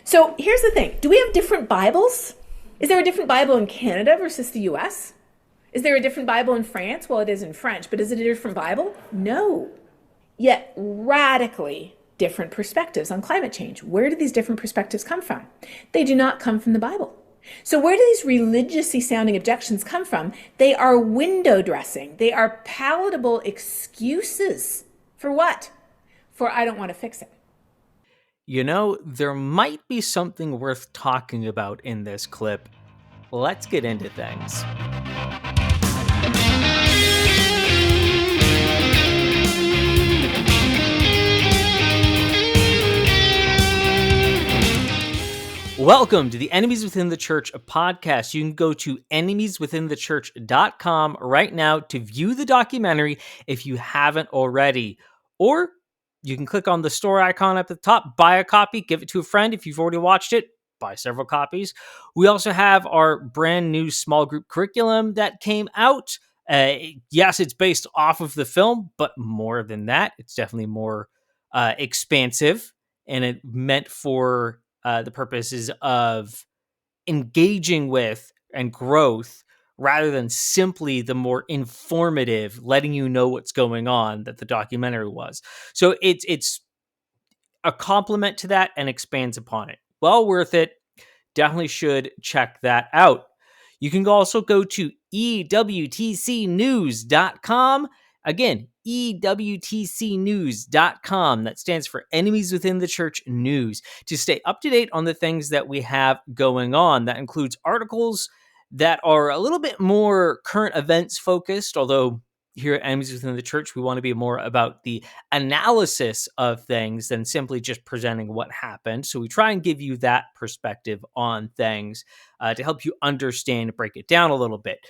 So here's the thing. Do we have different Bibles? Is there a different Bible in Canada versus the US? Is there a different Bible in France? Well, it is in French, but is it a different Bible? No. Yet radically different perspectives on climate change. Where do these different perspectives come from? They do not come from the Bible. So where do these religiously sounding objections come from? They are window dressing. They are palatable excuses. For what? For I don't want to fix it. There might be something worth talking about in this clip. Let's get into things. Welcome to the Enemies Within the Church podcast. You can go to enemieswithinthechurch.com right now to view the documentary if you haven't already. Or you can click on the store icon at the top, buy a copy, give it to a friend. If you've already watched it, buy several copies. We also have our brand new small group curriculum that came out. Yes, it's based off of the film, but more than that, it's definitely more expansive, and it meant for the purposes of engaging with and growth rather than simply the more informative, letting you know what's going on that the documentary was. So it's a complement to that and expands upon it. Well worth it. Definitely should check that out. You can also go to EWTCnews.com. Again, EWTCnews.com. That stands for Enemies Within the Church News. To stay up to date on the things that we have going on. That includes articles that are a little bit more current events focused, although here at Enemies Within the Church, we want to be more about the analysis of things than simply just presenting what happened. So we try and give you that perspective on things to help you understand and break it down a little bit.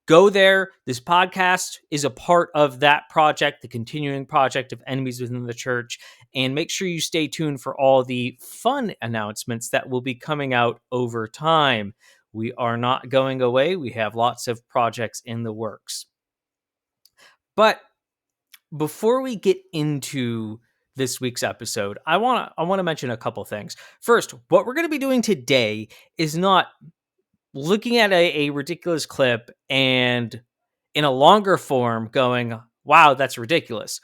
Go there. This podcast is a part of that project, the continuing project of Enemies Within the Church. And make sure you stay tuned for all the fun announcements that will be coming out over time. We are not going away. We have lots of projects in the works. But before we get into this week's episode, I want to mention a couple things. First, what we're going to be doing today is not looking at a ridiculous clip and in a longer form going, wow, that's ridiculous.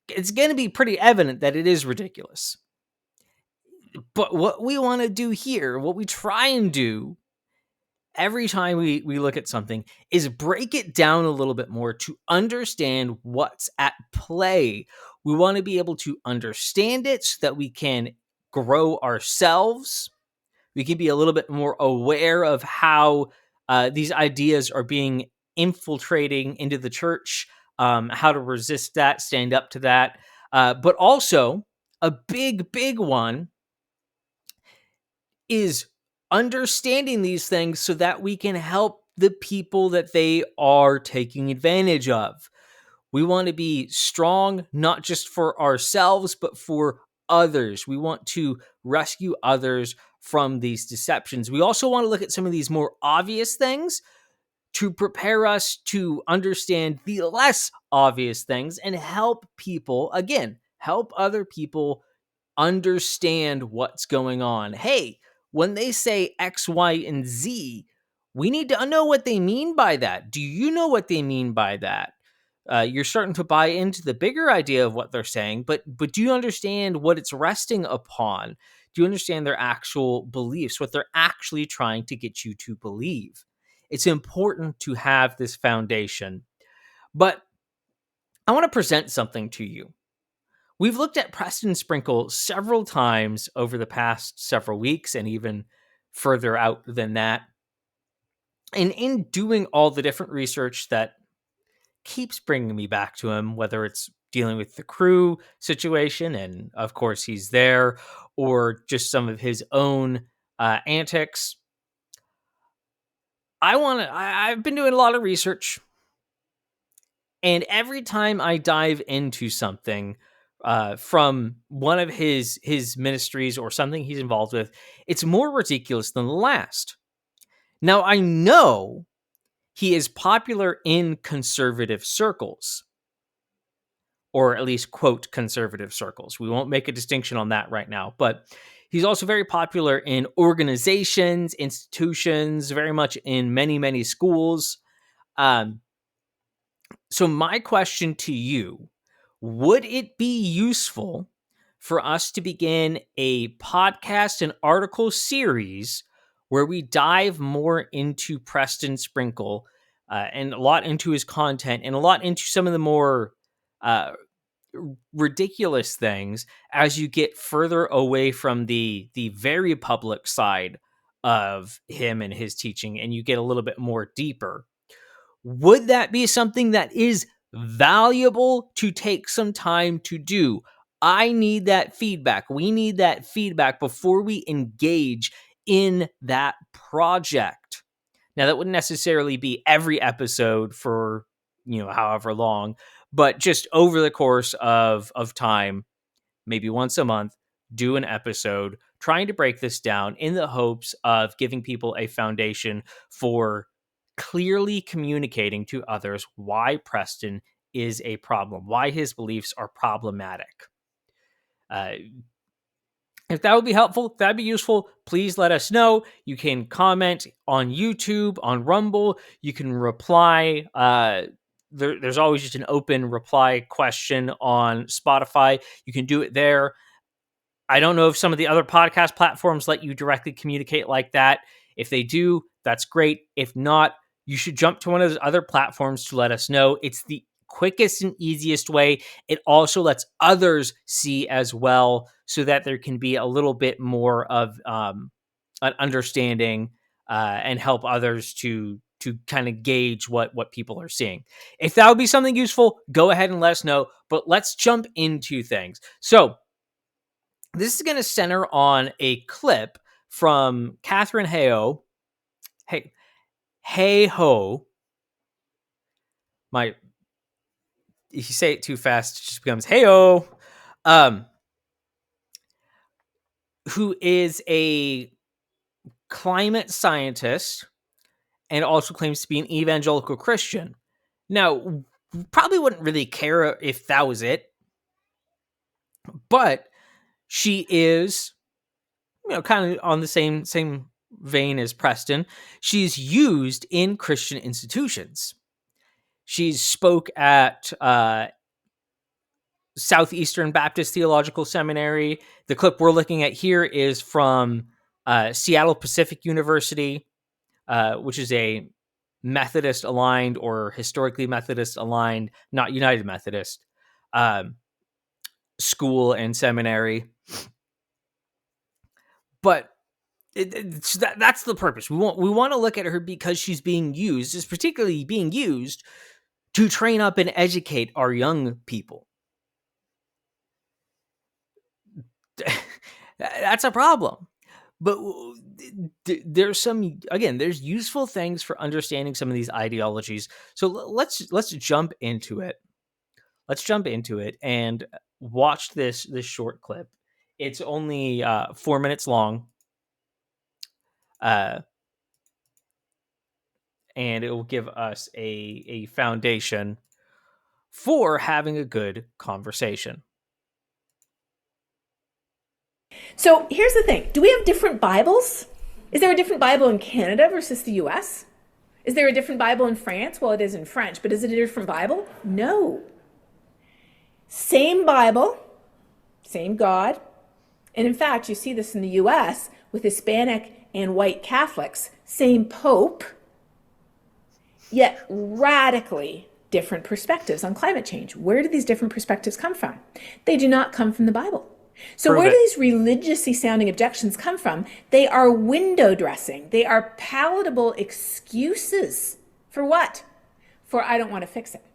It's going to be pretty evident that it is ridiculous. But what we want to do here, what we try and do every time we look at something is break it down a little bit more to understand what's at play. We want to be able to understand it so that we can grow ourselves. We can be a little bit more aware of how these ideas are being infiltrating into the church, how to resist that, stand up to that. But also, a big one is understanding these things so that we can help the people that they are taking advantage of. We want to be strong, not just for ourselves, but for others. We want to rescue others from these deceptions. We also want to look at some of these more obvious things to prepare us to understand the less obvious things and help people, again, help other people understand what's going on. Hey, when they say X, Y, and Z, we need to know what they mean by that. Do you know what they mean by that? You're starting to buy into the bigger idea of what they're saying, but do you understand what it's resting upon? Do you understand their actual beliefs, what they're actually trying to get you to believe? It's important to have this foundation. But I want to present something to you. We've looked at Preston Sprinkle several times over the past several weeks and even further out than that. And in doing all the different research that keeps bringing me back to him, whether it's dealing with the crew situation, and of course he's there, or just some of his own antics, I've been doing a lot of research. And every time I dive into something from one of his ministries or something he's involved with, it's more ridiculous than the last. Now, I know he is popular in conservative circles, or at least, quote, conservative circles. We won't make a distinction on that right now, but He's also very popular in organizations, institutions, very much in many, many schools. So my question to you, would it be useful for us to begin a podcast and article series where we dive more into Preston Sprinkle and a lot into his content and a lot into some of the more uh, ridiculous things as you get further away from the very public side of him and his teaching and you get a little bit more deeper? Would that be something that is valuable to take some time to do? I need that feedback. We need that feedback before we engage in that project. Now, that wouldn't necessarily be every episode for, however long, but just over the course of time, maybe once a month, do an episode trying to break this down in the hopes of giving people a foundation for clearly communicating to others why Preston is a problem, why his beliefs are problematic. If that would be helpful, if that'd be useful, please let us know. You can comment on YouTube, on Rumble. You can reply. There's always just an open reply question on Spotify. You can do it there. I don't know if some of the other podcast platforms let you directly communicate like that. If they do, that's great. If not, you should jump to one of those other platforms to let us know. It's the quickest and easiest way. It also lets others see as well so that there can be a little bit more of an understanding and help others to kind of gauge what people are seeing. If that would be something useful, go ahead and let us know. But let's jump into things. So this is going to center on a clip from Catherine Hayhoe. Hayhoe. If you say it too fast, it just becomes Hayhoe. Who is a climate scientist and also claims to be an evangelical Christian. Now, probably wouldn't really care if that was it, but she is, kind of on the same vein as Preston. She's used in Christian institutions. She's spoke at Southeastern Baptist Theological Seminary. The clip we're looking at here is from Seattle Pacific University, which is a Methodist aligned or historically Methodist aligned, not United Methodist, school and seminary. But that's the purpose. We want to look at her because she's being used, is particularly being used to train up and educate our young people. That's a problem. But there's there's useful things for understanding some of these ideologies. So let's jump into it. Let's jump into it and watch this short clip. It's only 4 minutes long. And it will give us a foundation for having a good conversation. So here's the thing. Do we have different Bibles? Is there a different Bible in Canada versus the US? Is there a different Bible in France? Well, it is in French, but is it a different Bible? No. Same Bible, same God. And in fact, you see this in the US with Hispanic and white Catholics, same Pope, yet radically different perspectives on climate change. Where do these different perspectives come from? They do not come from the Bible. So where do these religiously sounding objections come from? They are window dressing. They are palatable excuses. For what? For I don't want to fix it.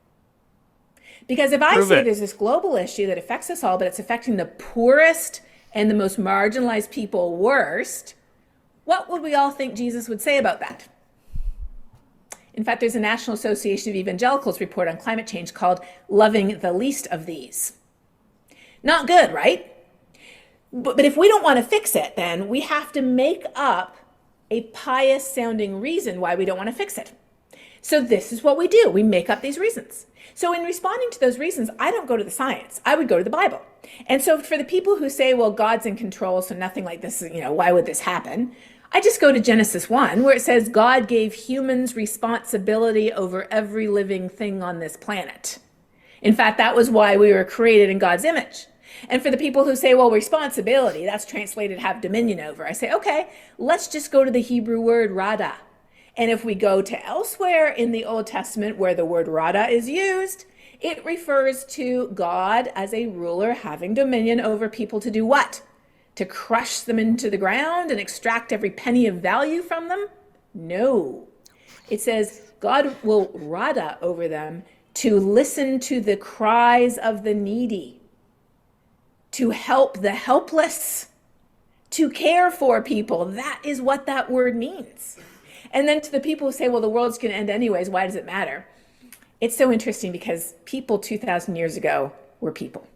Because if I say there's this global issue that affects us all, but it's affecting the poorest and the most marginalized people worst, what would we all think Jesus would say about that? In fact, there's a National Association of Evangelicals report on climate change called Loving the Least of These. Not good, right? But if we don't want to fix it, then we have to make up a pious sounding reason why we don't want to fix it. So this is what we do. We make up these reasons. So in responding to those reasons, I don't go to the science. I would go to the Bible. And so for the people who say, well, God's in control, so nothing like this, why would this happen? I just go to Genesis 1, where it says God gave humans responsibility over every living thing on this planet. In fact, that was why we were created in God's image. And for the people who say, well, responsibility, that's translated have dominion over, I say, okay, let's just go to the Hebrew word rada. And if we go to elsewhere in the Old Testament where the word rada is used, it refers to God as a ruler having dominion over people to do what? To crush them into the ground and extract every penny of value from them? No. It says God will rada over them to listen to the cries of the needy, to help the helpless, to care for people. That is what that word means. And then to the people who say, well, the world's going to end anyways, why does it matter? It's so interesting because people 2,000 years ago were people.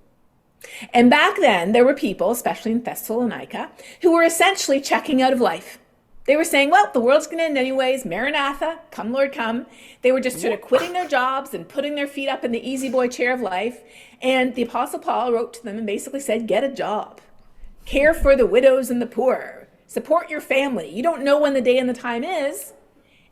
And back then, there were people, especially in Thessalonica, who were essentially checking out of life. They were saying, well, the world's going to end anyways, Maranatha, come Lord, come. They were just sort of quitting their jobs and putting their feet up in the easy boy chair of life. And the Apostle Paul wrote to them and basically said, get a job, care for the widows and the poor, support your family. You don't know when the day and the time is.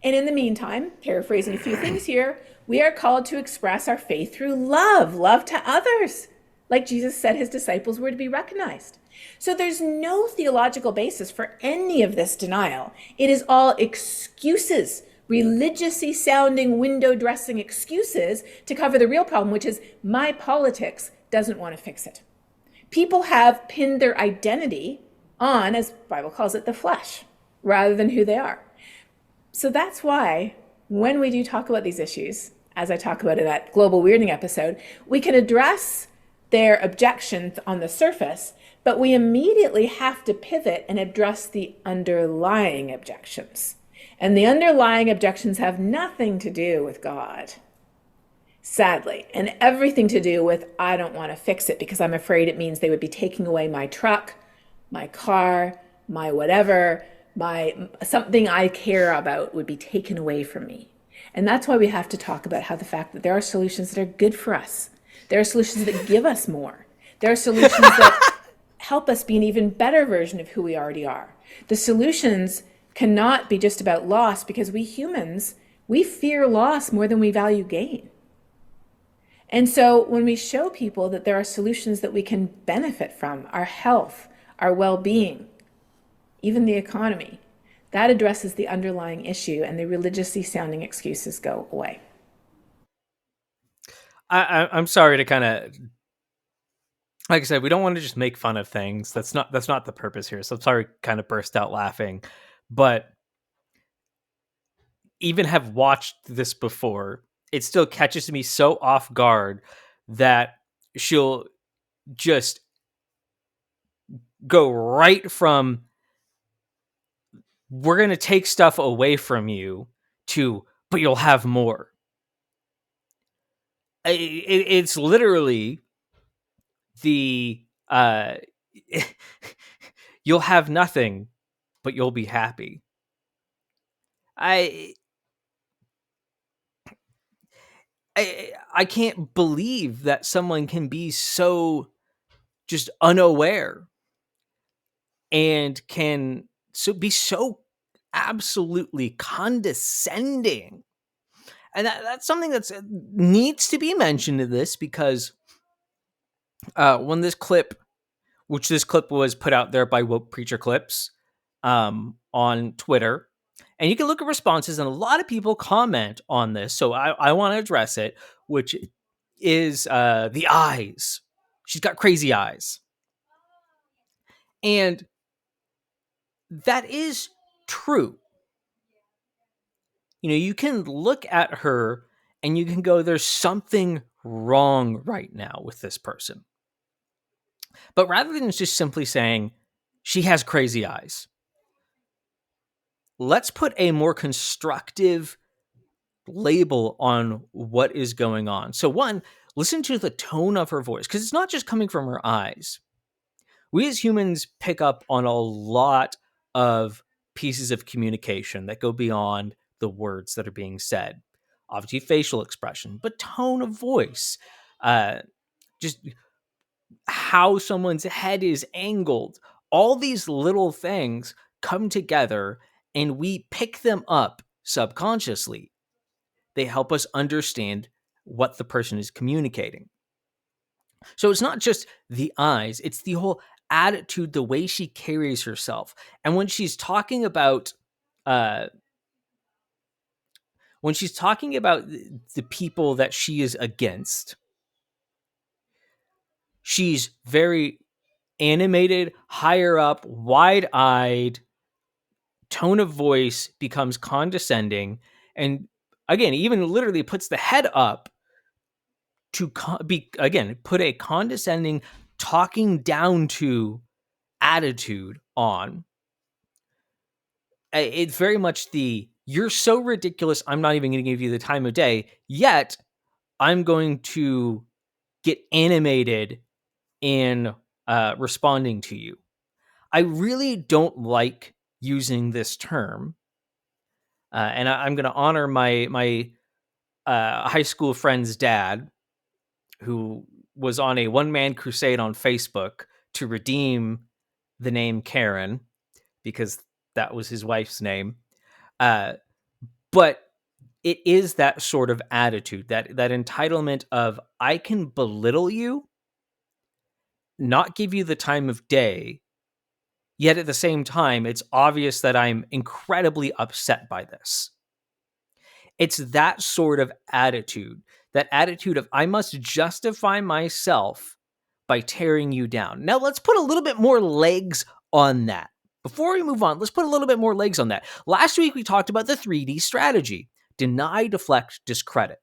And in the meantime, paraphrasing a few things here, we are called to express our faith through love to others, like Jesus said his disciples were to be recognized. So there's no theological basis for any of this denial. It is all excuses, religiously sounding window dressing excuses to cover the real problem, which is my politics doesn't want to fix it. People have pinned their identity on, as the Bible calls it, the flesh, rather than who they are. So that's why when we do talk about these issues, as I talk about in that global weirding episode, we can address their objections on the surface, but we immediately have to pivot and address the underlying objections. And the underlying objections have nothing to do with God, sadly, and everything to do with I don't want to fix it because I'm afraid it means they would be taking away my truck, my car, my whatever, my something I care about would be taken away from me. And that's why we have to talk about how the fact that there are solutions that are good for us. There are solutions that give us more. There are solutions that help us be an even better version of who we already are. The solutions cannot be just about loss because we humans, we fear loss more than we value gain. And so when we show people that there are solutions that we can benefit from, our health, our well-being, even the economy, that addresses the underlying issue and the religiously sounding excuses go away. I'm sorry to kind of, like I said, we don't want to just make fun of things. That's not the purpose here. So I'm sorry, kind of burst out laughing, but even have watched this before, it still catches me so off guard that she'll just go right from we're going to take stuff away from you to but you'll have more. It's literally the you'll have nothing but you'll be happy. I can't believe that someone can be so just unaware and can be so absolutely condescending. And that's something that needs to be mentioned in this because when this clip was put out there by Woke Preacher Clips on Twitter, and you can look at responses, and a lot of people comment on this. So I want to address it, which is the eyes. She's got crazy eyes. And that is true. You can look at her and you can go, there's something wrong right now with this person. But rather than just simply saying she has crazy eyes, let's put a more constructive label on what is going on. So one, listen to the tone of her voice, because it's not just coming from her eyes. We as humans pick up on a lot of pieces of communication that go beyond the words that are being said. obviously facial expression, but tone of voice, just how someone's head is angled. All these little things come together and we pick them up subconsciously. They help us understand what the person is communicating. So it's not just the eyes, it's the whole attitude, the way she carries herself. And uh when she's talking about the people that she is against, she's very animated, higher up, wide-eyed, tone of voice becomes condescending, and again, even literally puts the head up to put a condescending, talking down to attitude on. It's very much the, you're so ridiculous, I'm not even going to give you the time of day, yet I'm going to get animated in responding to you. I really don't like using this term, and I'm going to honor my high school friend's dad, who was on a one-man crusade on Facebook to redeem the name Karen, because that was his wife's name. But it is that sort of attitude, that entitlement of, I can belittle you, not give you the time of day, yet at the same time, it's obvious that I'm incredibly upset by this. It's that sort of attitude, that attitude of, I must justify myself by tearing you down. Now, let's put a little bit more legs on that. Before we move on, let's put a little bit more legs on that. Last week, we talked about the 3D strategy: deny, deflect, discredit.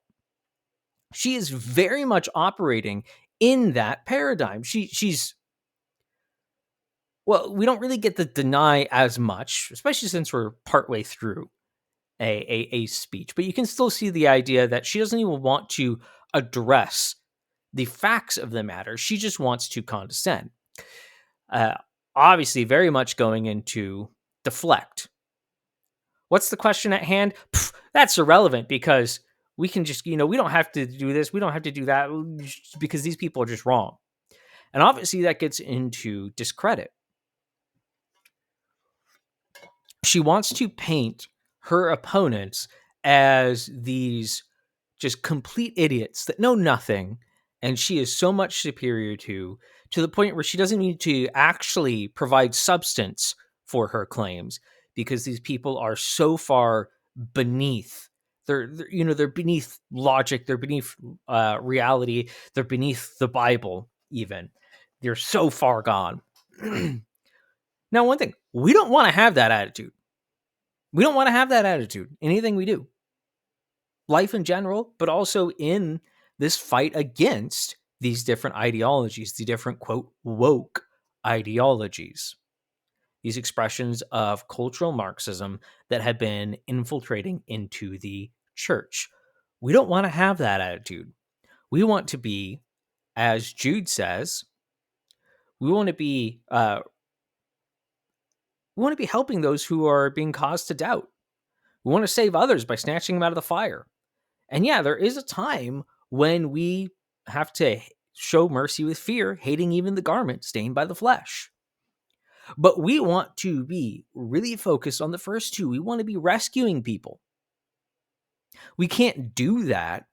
She is very much operating in that paradigm. She's well, we don't really get the deny as much, especially since we're partway through a speech, but you can still see the idea that she doesn't even want to address the facts of the matter. She just wants to condescend. Obviously, very much going into deflect. What's the question at hand? That's irrelevant, because we can just, we don't have to do this, we don't have to do that, because these people are just wrong. And obviously that gets into discredit. She wants to paint her opponents as these just complete idiots that know nothing, and she is so much superior to the point where she doesn't need to actually provide substance for her claims, because these people are so far beneath. They're beneath logic, they're beneath reality, they're beneath the Bible even. They're so far gone. Now, one thing, we don't want to have that attitude. We don't want to have that attitude in anything we do. Life in general, but also in this fight against these different ideologies, the different, quote, woke ideologies. These expressions of cultural Marxism that have been infiltrating into the church. We don't want to have that attitude. We want to be, as Jude says, we want to be helping those who are being caused to doubt. We want to save others by snatching them out of the fire. And yeah, there is a time when we have to show mercy with fear, hating even the garment stained by the flesh. But we want to be really focused on the first two. We want to be rescuing people. We can't do that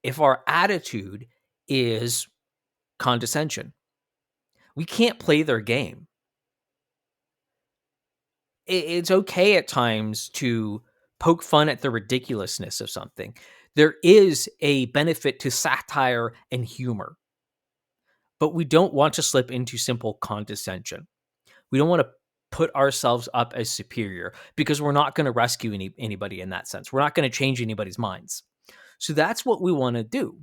if our attitude is condescension. We can't play their game. It's okay at times to poke fun at the ridiculousness of something. There is a benefit to satire and humor, but we don't want to slip into simple condescension. We don't want to put ourselves up as superior, because we're not going to rescue anybody in that sense. We're not going to change anybody's minds. So that's what we want to do.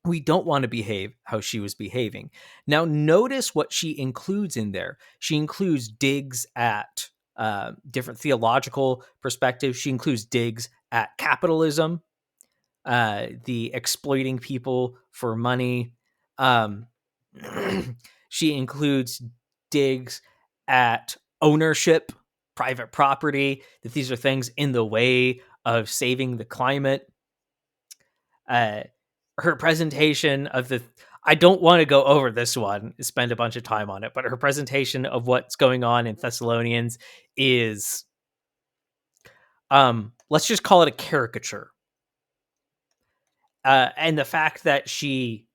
We don't want to behave how she was behaving. Now, notice what she includes in there. She includes digs at different theological perspectives. She includes digs at capitalism, the exploiting people for money. She includes digs at ownership, private property, that these are things in the way of saving the climate. Uh, her presentation of the I don't want to go over this one, spend a bunch of time on it, but her presentation of what's going on in Thessalonians is, let's just call it a caricature. And the fact that she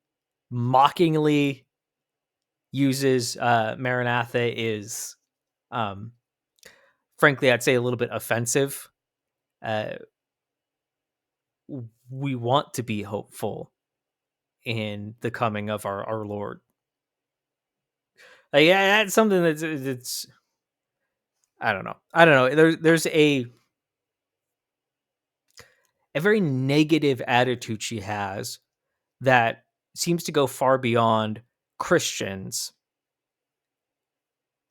mockingly uses Maranatha is, frankly, I'd say a little bit offensive. Uh, we want to be hopeful in the coming of our Lord. Yeah, that's something that's I don't know. There's a very negative attitude she has that seems to go far beyond Christians,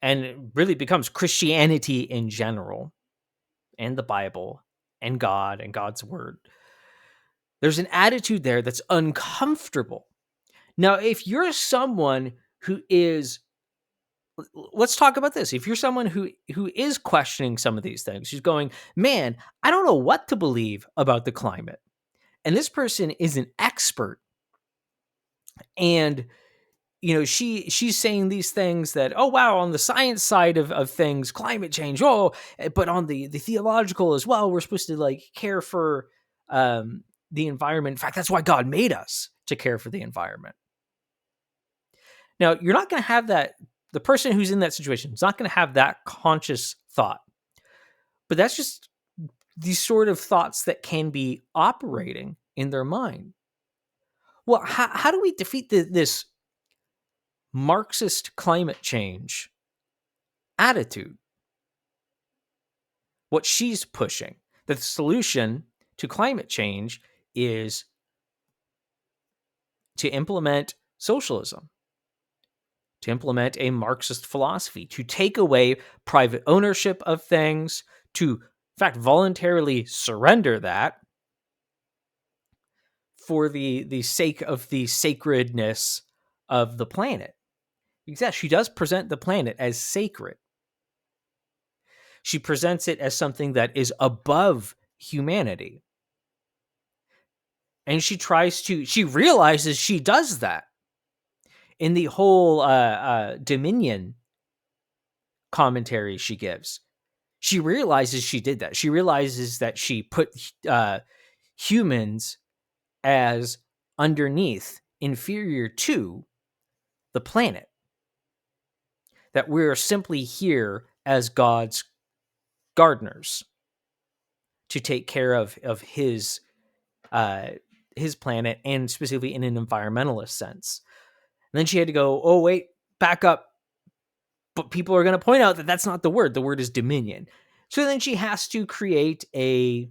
and it really becomes Christianity in general, and the Bible, and God, and God's word. There's an attitude there that's uncomfortable. Now, if you're someone who is, let's talk about this. If you're someone who is questioning some of these things, who's going, man, I don't know what to believe about the climate, and this person is an expert, and she's saying these things that, oh wow, on the science side of things, climate change, but on the theological as well, we're supposed to like care for the environment. In fact, that's why God made us, to care for the environment. Now, you're not going to have that. The person who's in that situation is not going to have that conscious thought, but that's just these sort of thoughts that can be operating in their mind. Well, how do we defeat this Marxist climate change attitude? What she's pushing, the solution to climate change is to implement socialism, to implement a Marxist philosophy, to take away private ownership of things, to, in fact, voluntarily surrender that for the sake of the sacredness of the planet. Because yes, she does present the planet as sacred. She presents it as something that is above humanity. And she realizes she does that in the whole Dominion commentary she gives. She realizes she did that. She realizes that she put humans as underneath, inferior to the planet. That we're simply here as God's gardeners to take care of his planet, and specifically in an environmentalist sense. And then she had to go, oh wait, back up. But people are going to point out that that's not the word. The word is dominion. So then she has to create a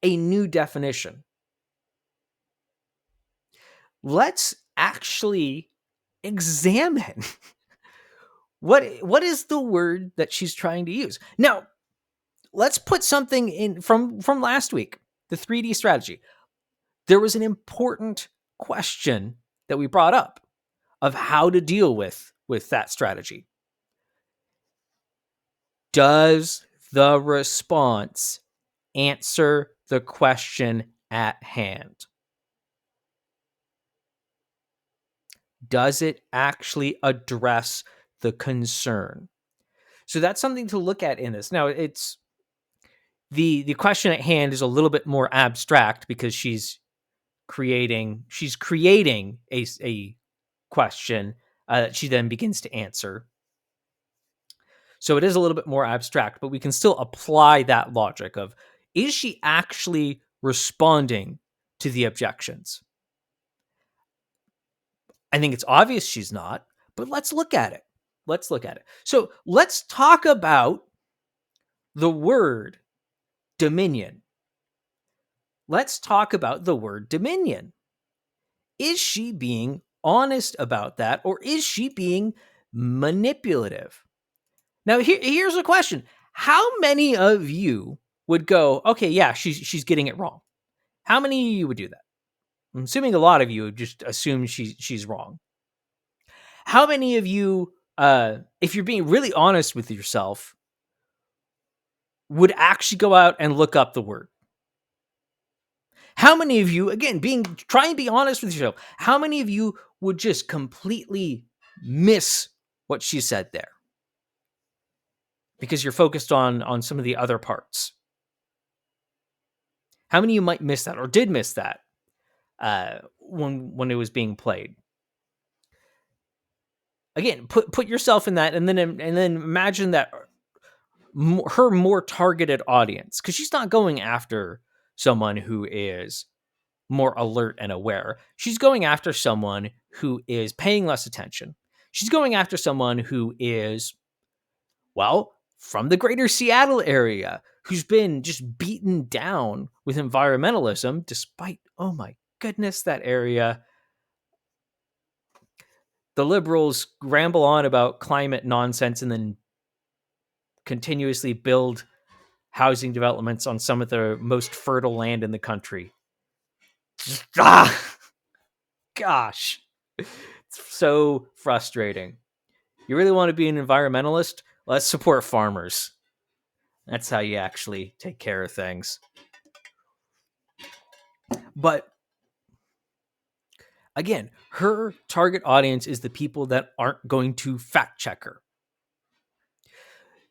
new definition. Let's actually examine what is the word that she's trying to use. Now, let's put something in from last week, the 3D strategy. There was an important question that we brought up of how to deal with that strategy. Does the response answer the question at hand? Does it actually address the concern? So that's something to look at in this. Now, it's the question at hand is a little bit more abstract because she's creating a question that she then begins to answer. So it is a little bit more abstract, but we can still apply that logic of, is she actually responding to the objections? I think it's obvious she's not, but let's look at it. So let's talk about the word dominion. Let's talk about the word dominion. Is she being honest about that, or is she being manipulative? Now, here's a question. How many of you would go, okay, yeah, she's getting it wrong? How many of you would do that? I'm assuming a lot of you would just assume she's wrong. How many of you, if you're being really honest with yourself, would actually go out and look up the word? How many of you, again, try and be honest with yourself, how many of you would just completely miss what she said there because you're focused on some of the other parts? How many of you might miss that or did miss that when it was being played? Again, put yourself in that, and then imagine that her more targeted audience, because she's not going after someone who is more alert and aware. She's going after someone who is paying less attention. She's going after someone who is, well, from the greater Seattle area, who's been just beaten down with environmentalism, despite, oh my goodness, that area. The liberals ramble on about climate nonsense and then continuously build housing developments on some of the most fertile land in the country. Gosh, it's so frustrating. You really want to be an environmentalist? Let's support farmers. That's how you actually take care of things. But again, her target audience is the people that aren't going to fact check her.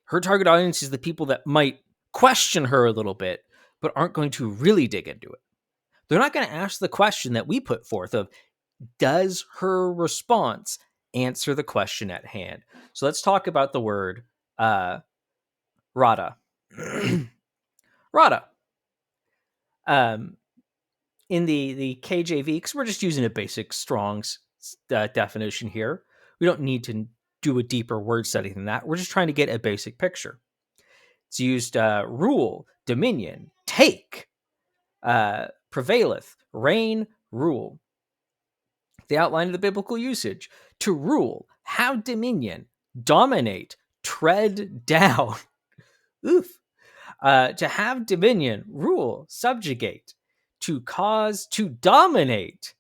Her target audience is the people that might question her a little bit, but aren't going to really dig into it. They're not going to ask the question that we put forth of, does her response answer the question at hand? So let's talk about the word Rada. Rada. In the KJV, because we're just using a basic Strong's definition here. We don't need to do a deeper word study than that. We're just trying to get a basic picture. It's used rule, dominion, take, prevaileth, reign, rule. The outline of the biblical usage: to rule, have dominion, dominate, tread down. Oof. To have dominion, rule, subjugate, to cause, to dominate,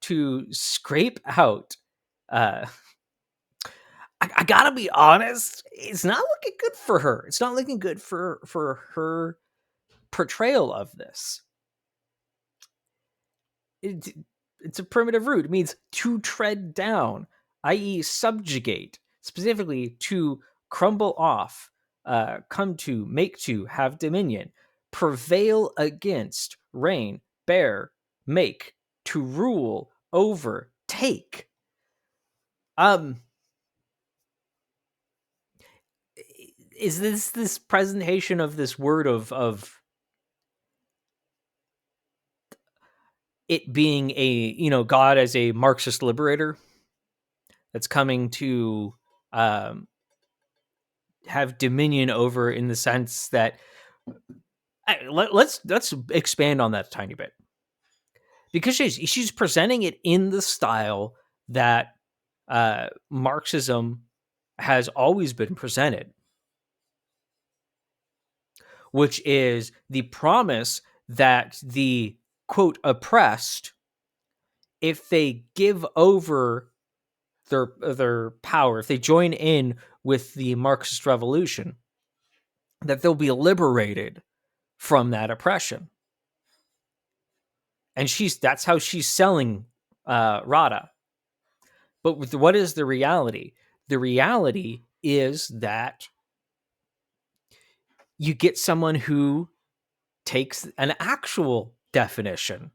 to scrape out. I gotta be honest, it's not looking good for her. It's not looking good for her portrayal of this. It's a primitive root. It means to tread down, i.e. subjugate, specifically to crumble off, come to, make to, have dominion, prevail against, reign, bear, make, to rule, over, take. Is this presentation of this word of it being a, God as a Marxist liberator that's coming to have dominion over, in the sense that let's expand on that a tiny bit, because she's presenting it in the style that Marxism has always been presented, which is the promise that the quote oppressed, if they give over their power, if they join in with the Marxist revolution, that they'll be liberated from that oppression. And that's how she's selling Rada. But what is the reality? The reality is that you get someone who takes an actual definition.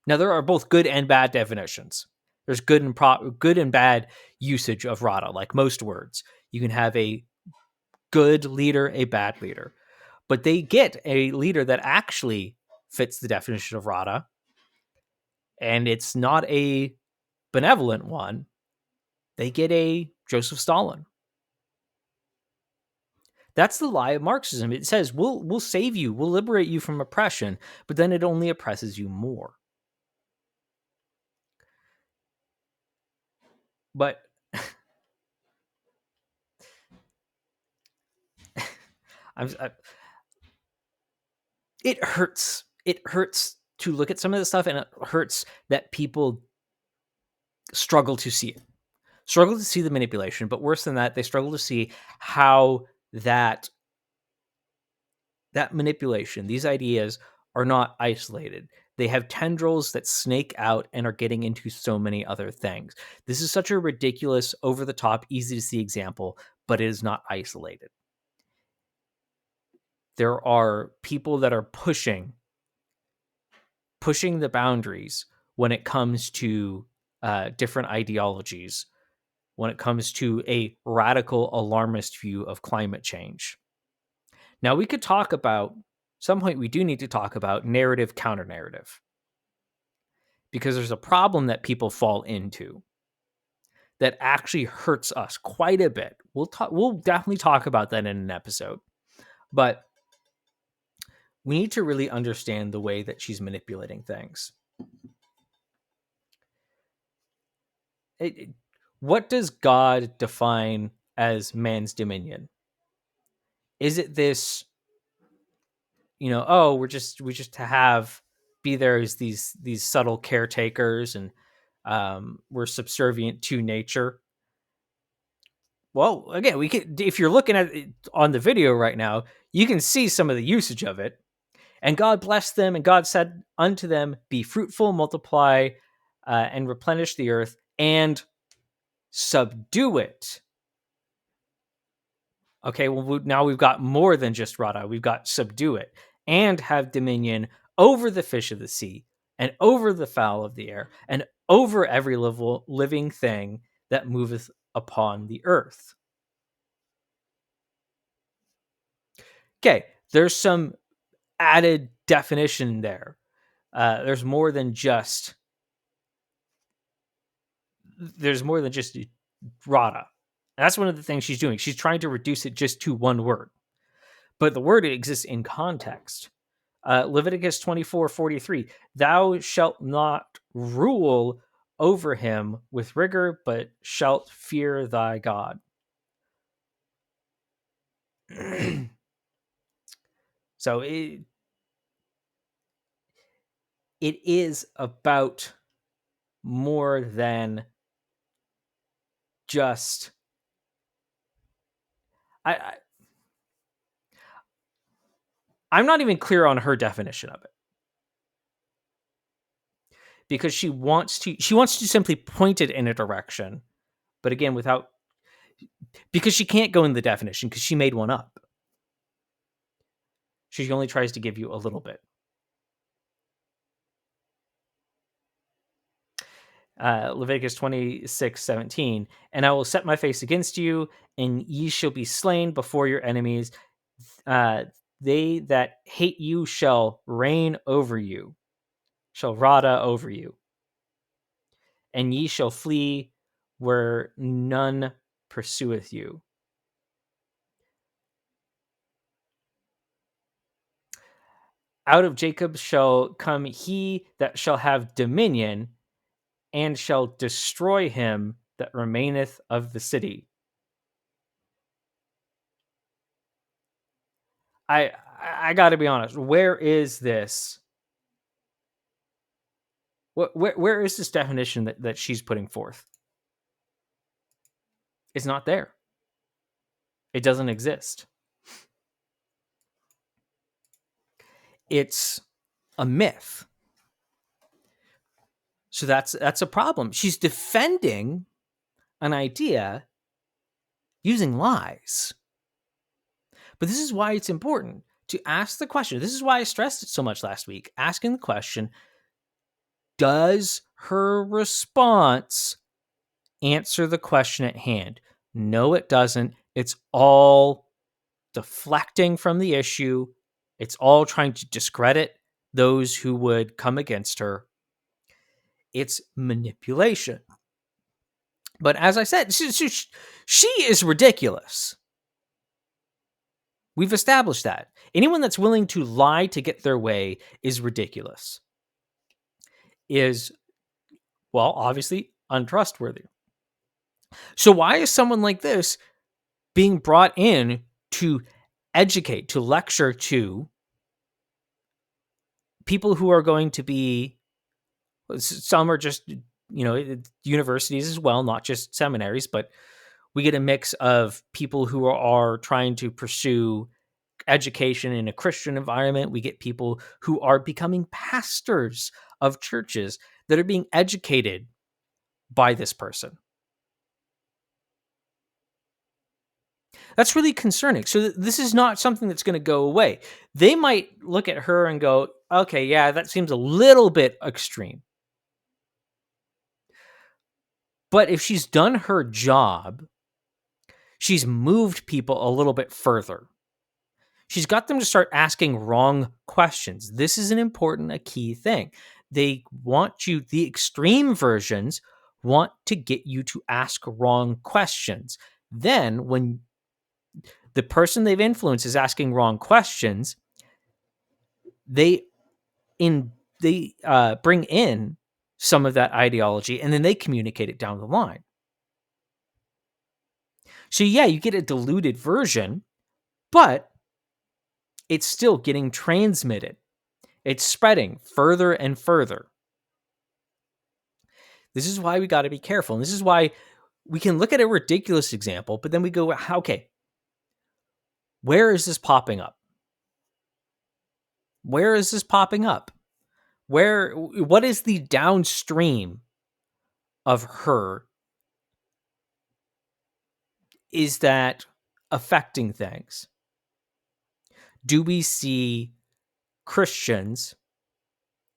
Now, there are both good and bad definitions. There's good and bad usage of Rada, like most words. You can have a good leader, a bad leader. But they get a leader that actually fits the definition of Rada, and it's not a benevolent one. They get a Joseph Stalin. That's the lie of Marxism. It says, we'll save you, we'll liberate you from oppression, but then it only oppresses you more. But it hurts. It hurts to look at some of this stuff, and it hurts that people struggle to see it. Struggle to see the manipulation, but worse than that, they struggle to see how that manipulation, these ideas, are not isolated. They have tendrils that snake out and are getting into so many other things. This is such a ridiculous, over the top, easy to see example, but it is not isolated. There are people that are pushing the boundaries when it comes to different ideologies, when it comes to a radical alarmist view of climate change. Now, we could talk about, some point we do need to talk about narrative counter narrative, because there's a problem that people fall into that actually hurts us quite a bit. We'll definitely talk about that in an episode, but we need to really understand the way that she's manipulating things. What does God define as man's dominion? Is it this, we just be there as these subtle caretakers, and we're subservient to nature? Well, again, we could, if you're looking at it on the video right now, you can see some of the usage of it. And God blessed them, and God said unto them, be fruitful, multiply, and replenish the earth, and subdue it. Okay, well, now we've got more than just rada. We've got subdue it, and have dominion over the fish of the sea, and over the fowl of the air, and over every living thing that moveth upon the earth. Okay, there's some added definition there. There's more than just rada. That's one of the things she's doing. She's trying to reduce it just to one word, but the word exists in context. Leviticus 24:43, thou shalt not rule over him with rigor, but shalt fear thy God. So it is about more than just I'm not even clear on her definition of it, because she wants to simply point it in a direction, but again, because she can't go in the definition because she made one up. She only tries to give you a little bit. Leviticus 26:17, and I will set my face against you, and ye shall be slain before your enemies. They that hate you shall reign over you, shall rada over you, and ye shall flee where none pursueth you. Out of Jacob shall come he that shall have dominion, and shall destroy him that remaineth of the city. I got to be honest. Where is this? Where is this definition that she's putting forth? It's not there. It doesn't exist. It's a myth. So that's a problem. She's defending an idea using lies. But this is why it's important to ask the question. This is why I stressed it so much last week. Asking the question, does her response answer the question at hand? No, it doesn't. It's all deflecting from the issue. It's all trying to discredit those who would come against her. It's manipulation. But as I said, she is ridiculous. We've established that. Anyone that's willing to lie to get their way is ridiculous. Is, well, obviously untrustworthy. So why is someone like this being brought in to educate, to lecture to people who are going to be, some are just, universities as well, not just seminaries, but we get a mix of people who are trying to pursue education in a Christian environment. We get people who are becoming pastors of churches that are being educated by this person. That's really concerning. So this is not something that's going to go away. They might look at her and go, okay, yeah, that seems a little bit extreme. But if she's done her job, she's moved people a little bit further. She's got them to start asking wrong questions. This is an important, a key thing. They want you, the extreme versions want to get you to ask wrong questions. Then when the person they've influenced is asking wrong questions, they bring in some of that ideology, and then they communicate it down the line. So yeah, you get a diluted version, but it's still getting transmitted. It's spreading further and further. This is why we got to be careful. And this is why we can look at a ridiculous example, but then we go, okay, where is this popping up? Where is this popping up? What is the downstream of her? Is that affecting things? Do we see Christians?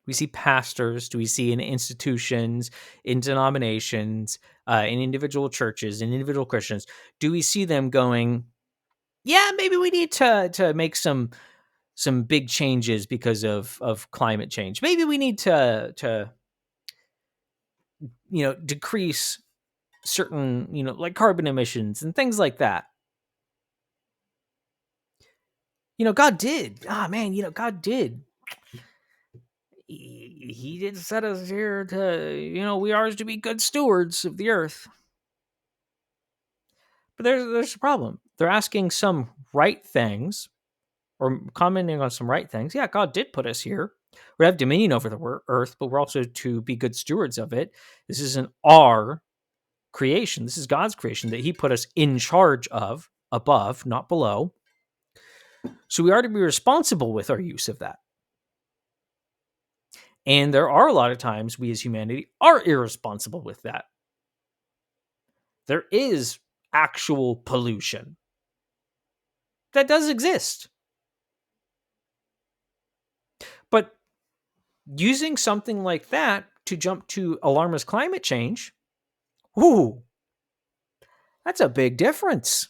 We see pastors? Do we see in institutions, in denominations, in individual churches, in individual Christians? Do we see them going, yeah, maybe we need to make some big changes because of climate change. Maybe we need to decrease certain, like carbon emissions and things like that. God did. God did. He did set us here to, we are to be good stewards of the earth. But there's a problem. They're asking some right things or commenting on some right things. Yeah, God did put us here. We have dominion over the earth, but we're also to be good stewards of it. This isn't our creation. This is God's creation that he put us in charge of, above, not below. So we are to be responsible with our use of that. And there are a lot of times we as humanity are irresponsible with that. There is actual pollution that does exist. But using something like that to jump to alarmist climate change, ooh, that's a big difference.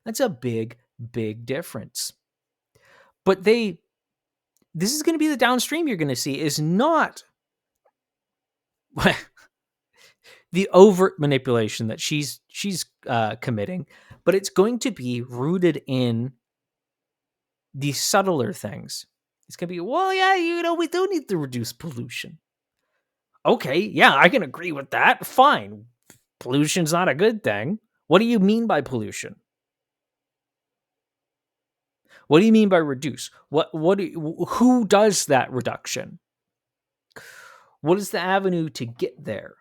That's a big, big difference. But this is going to be the downstream you're going to see is not the overt manipulation that she's committing, but it's going to be rooted in the subtler things. It's going to be, well, yeah, we do need to reduce pollution. Okay, yeah, I can agree with that. Fine. Pollution's not a good thing. What do you mean by pollution? What do you mean by reduce? Who does that reduction? What is the avenue to get there?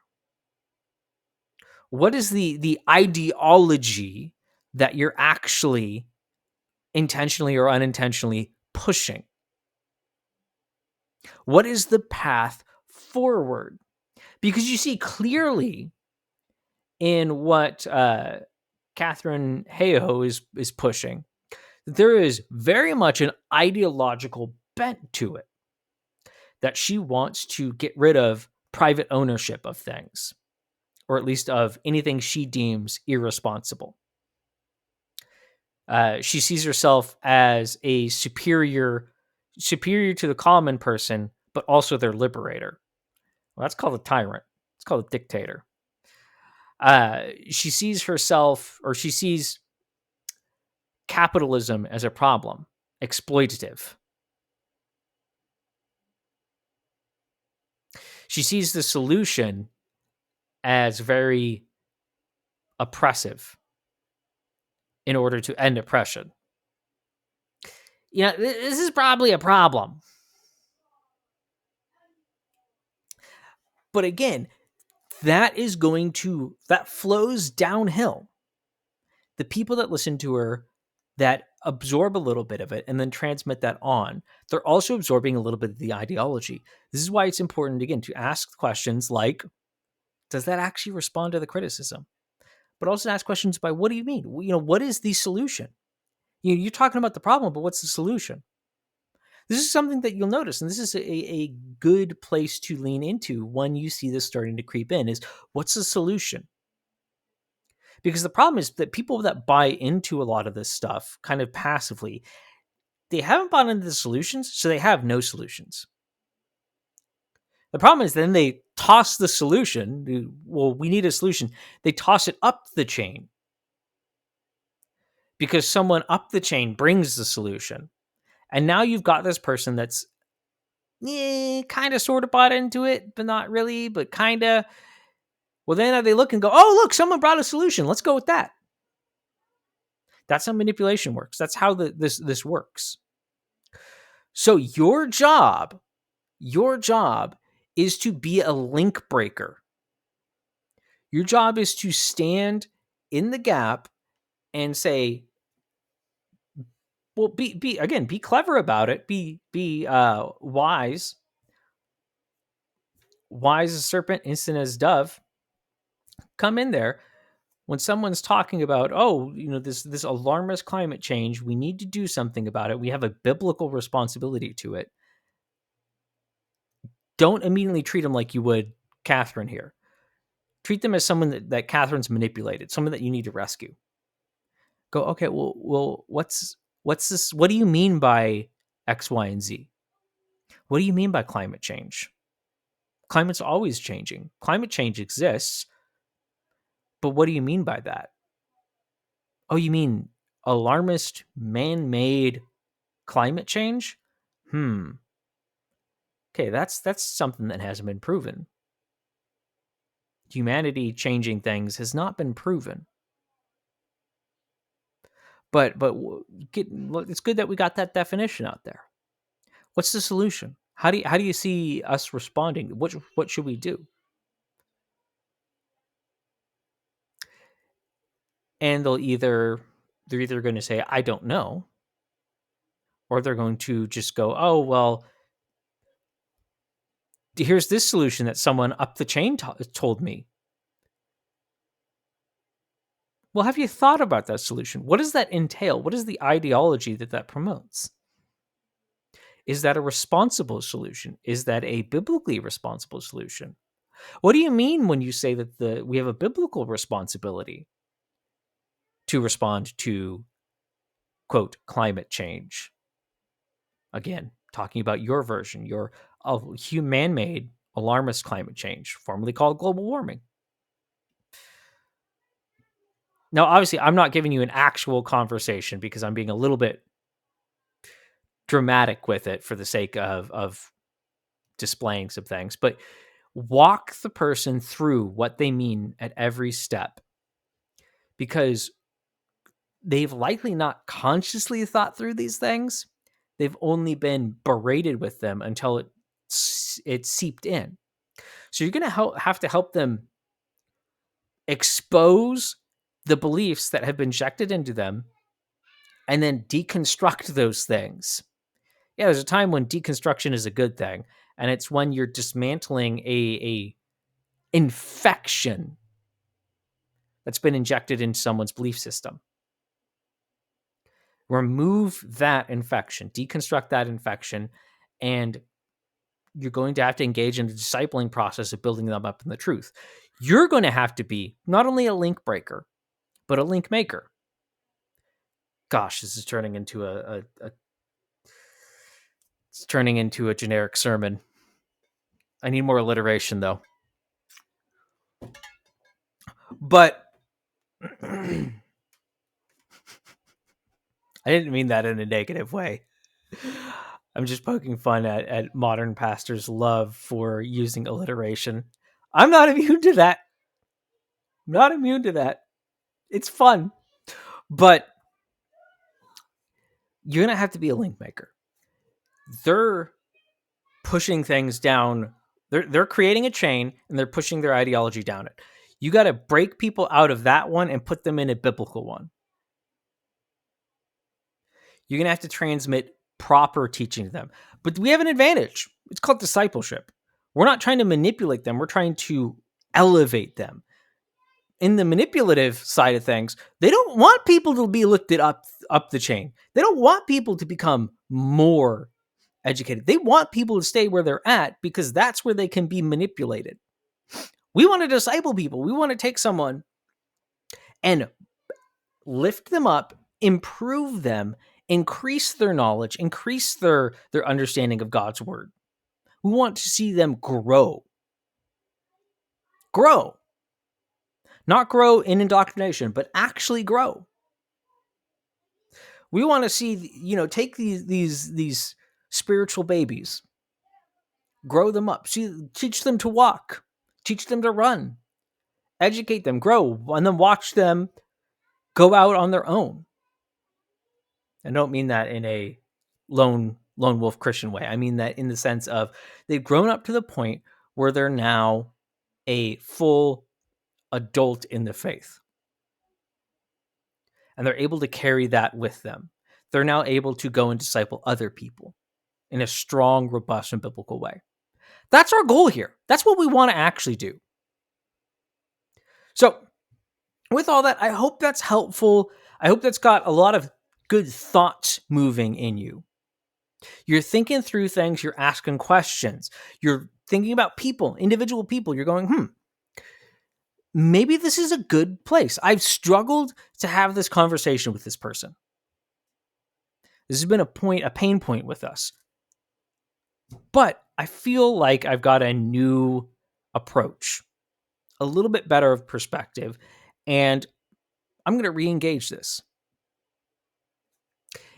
What is the ideology that you're actually intentionally or unintentionally pushing? What is the path forward? Because you see clearly in what Catherine Hayhoe is pushing, there is very much an ideological bent to it, that she wants to get rid of private ownership of things, or at least of anything she deems irresponsible. She sees herself as a superior to the common person, but also their liberator. Well, that's called a tyrant. It's called a dictator. She sees herself, or she sees capitalism as a problem, exploitative. She sees the solution as very oppressive in order to end oppression. This is probably a problem. But again, that flows downhill. The people that listen to her that absorb a little bit of it and then transmit that on. They're also absorbing a little bit of the ideology. This is why it's important, again, to ask questions like, does that actually respond to the criticism? But also ask questions by, what do you mean? What is the solution? You're talking about the problem, but what's the solution? This is something that you'll notice, and this is a good place to lean into when you see this starting to creep in, is what's the solution? Because the problem is that people that buy into a lot of this stuff kind of passively, they haven't bought into the solutions, so they have no solutions. The problem is then they toss the solution. Well, we need a solution. They toss it up the chain because someone up the chain brings the solution. And now you've got this person that's kind of sort of bought into it, but not really, but kind of. Well, then they look and go, oh, look, someone brought a solution. Let's go with that. That's how manipulation works. That's how this works. So your job is to be a link breaker. Your job is to stand in the gap and say, well, be clever about it. Be wise. Wise as serpent, instant as dove. Come in there when someone's talking about, this alarmist climate change. We need to do something about it. We have a biblical responsibility to it. Don't immediately treat them like you would Catherine here. Treat them as someone that Catherine's manipulated, someone that you need to rescue. Go, okay, well, what's this? What do you mean by X, Y, and Z? What do you mean by climate change? Climate's always changing. Climate change exists, but what do you mean by that? Oh, you mean alarmist, man-made climate change? Okay, that's something that hasn't been proven. Humanity changing things has not been proven. But it's good that we got that definition out there. What's the solution? How do you see us responding? What should we do? And they're either going to say, I don't know, or they're going to just go, oh, well, here's this solution that someone up the chain told me. Well, have you thought about that solution? What does that entail? What is the ideology that promotes? Is that a responsible solution? Is that a biblically responsible solution? What do you mean when you say that we have a biblical responsibility to respond to, quote, climate change? Again, talking about your version, your man-made alarmist climate change, formerly called global warming. Now, obviously, I'm not giving you an actual conversation because I'm being a little bit dramatic with it for the sake of displaying some things, but walk the person through what they mean at every step, because they've likely not consciously thought through these things. They've only been berated with them until it seeped in. So you're going to have to help them expose the beliefs that have been injected into them and then deconstruct those things. Yeah, there's a time when deconstruction is a good thing, and it's when you're dismantling a infection that's been injected into someone's belief system. Remove that infection, deconstruct that infection, and you're going to have to engage in the discipling process of building them up in the truth. You're going to have to be not only a link breaker, but a link maker. Gosh, this is turning into it's turning into a generic sermon. I need more alliteration, though. But I didn't mean that in a negative way. I'm just poking fun at modern pastors' love for using alliteration. I'm not immune to that. Not immune to that. It's fun. But you're going to have to be a link maker. They're pushing things down. They're creating a chain, and they're pushing their ideology down it. You got to break people out of that one and put them in a biblical one. You're going to have to transmit proper teaching to them. But we have an advantage. It's called discipleship. We're not trying to manipulate them. We're trying to elevate them. In the manipulative side of things, they don't want people to be lifted up the chain. They don't want people to become more educated. They want people to stay where they're at because that's where they can be manipulated. We want to disciple people. We want to take someone and lift them up, improve them, increase their knowledge, increase their understanding of God's word. We want to see them grow. Grow. Not grow in indoctrination, but actually grow. We want to see, take these spiritual babies, grow them up, teach them to walk, teach them to run, educate them, grow, and then watch them go out on their own. I don't mean that in a lone wolf Christian way. I mean that in the sense of they've grown up to the point where they're now a full adult in the faith. And they're able to carry that with them. They're now able to go and disciple other people in a strong, robust, and biblical way. That's our goal here. That's what we want to actually do. So, with all that, I hope that's helpful. I hope that's got a lot of good thoughts moving in you. You're thinking through things. You're asking questions. You're thinking about people, individual people. You're going, maybe this is a good place. I've struggled to have this conversation with this person. This has been a pain point with us. But I feel like I've got a new approach, a little bit better of perspective, and I'm going to re-engage this.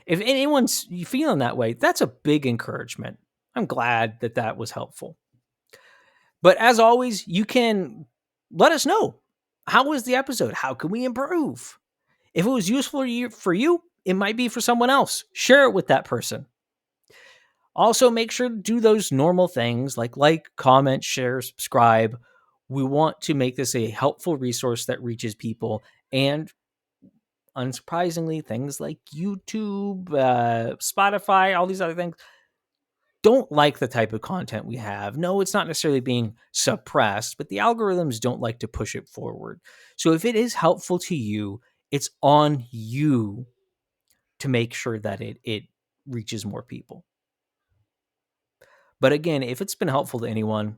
If anyone's feeling that way, that's a big encouragement. I'm glad that was helpful. But as always, you can let us know. How was the episode? How can we improve? If it was useful for you, it might be for someone else. Share it with that person. Also, make sure to do those normal things like, comment, share, subscribe. We want to make this a helpful resource that reaches people. And unsurprisingly, things like YouTube, Spotify, all these other things don't like the type of content we have. No, it's not necessarily being suppressed, but the algorithms don't like to push it forward. So if it is helpful to you, it's on you to make sure that it reaches more people. But again, if it's been helpful to anyone,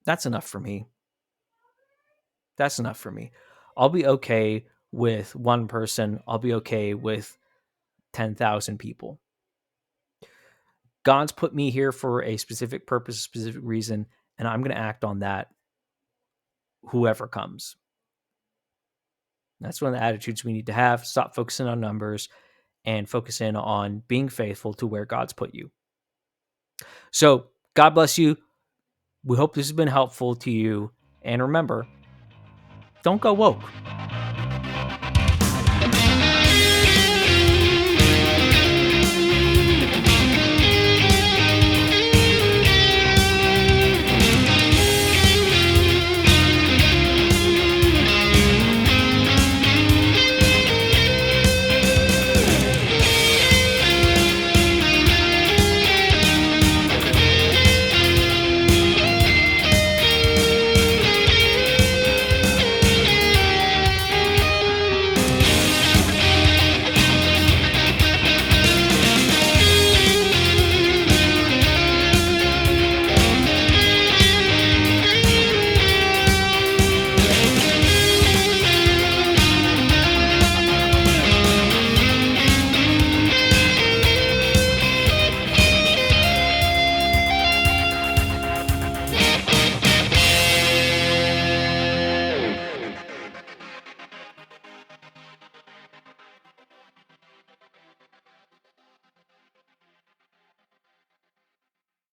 that's enough for me. That's enough for me. I'll be okay with one person. I'll be okay with 10,000 people. God's put me here for a specific purpose, a specific reason, and I'm going to act on that, whoever comes. That's one of the attitudes we need to have. Stop focusing on numbers and focus in on being faithful to where God's put you. So, God bless you. We hope this has been helpful to you. And remember, don't go woke.